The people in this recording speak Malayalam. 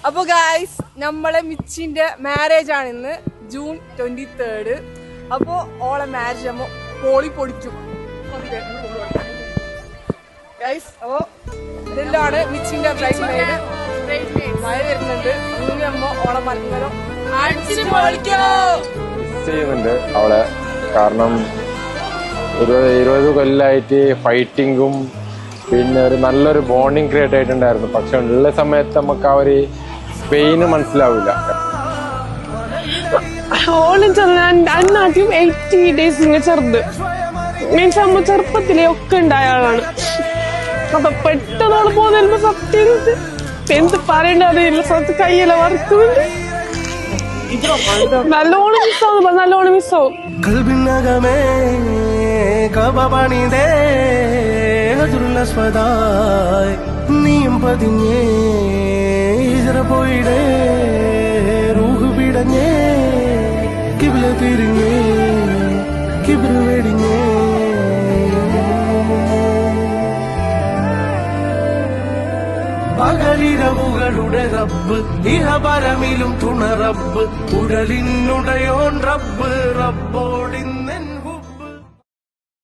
അപ്പൊ ഗായ്സ് നമ്മളെ മിച്ചിന്റെ മാരേജ് ആണ് ഇന്ന് ജൂൺ 23. അപ്പൊ ഓളെ മാരേജ് നമ്മ പോളി പൊടിക്കും ഗായ്സ്. അപ്പൊ ഇതെല്ലാണ് മിച്ചിന്റെ ബ്രൈഡ് മെയ്ഡ്. മഴ വരുന്നുണ്ട്, അങ്ങനെ നമ്മ ഓളെ മത്സരം ചെയ്യുന്നുണ്ട് അവളെ. കാരണം 20 കൊല്ലമായിട്ട് ഫൈറ്റിങ്ങും പിന്നെ ഒരു നല്ലൊരു ബോണ്ടിങ് ക്രിയേറ്റ് ആയിട്ടുണ്ടായിരുന്നു. പക്ഷെ ഉള്ള സമയത്ത് നമുക്ക് ആ ഒരു പെയിന് മനസ്സിലാവില്ല. ആദ്യം 80 days ഇങ്ങനെ ചെറുത് മീൻസ് അമ്മ ചെറുപ്പത്തിലെ ഒക്കെ ഉണ്ടായ ആളാണ്. അപ്പൊ പെട്ടെന്നോട് പോകുന്ന സത്യം എന്ത് പറയണ്ട അറിയില്ല. സത്യം കയ്യില വറുക്കുന്നുണ്ട്. നല്ലോണം മിസ്സാവും, നല്ലോണം മിസ്സാവും. കൽബിനകമേ കബപണിതേ ഹജുറുല്ലസ്വദായ് നീയും പതിഞ്ഞേ ഇജറ പോയിടേ റൂഹ് പിടഞ്ഞേ കിബ്ല തിരിഞ്ഞേ കിബ്ര വെടിഞ്ഞേ പകലിരവുകളുടെ റബ്ബ് ഇഹപരമിലും തുണ റബ്ബ് ഉടലിനുടയോൻ റബ്ബ് റബ്ബോടിന്നെൻ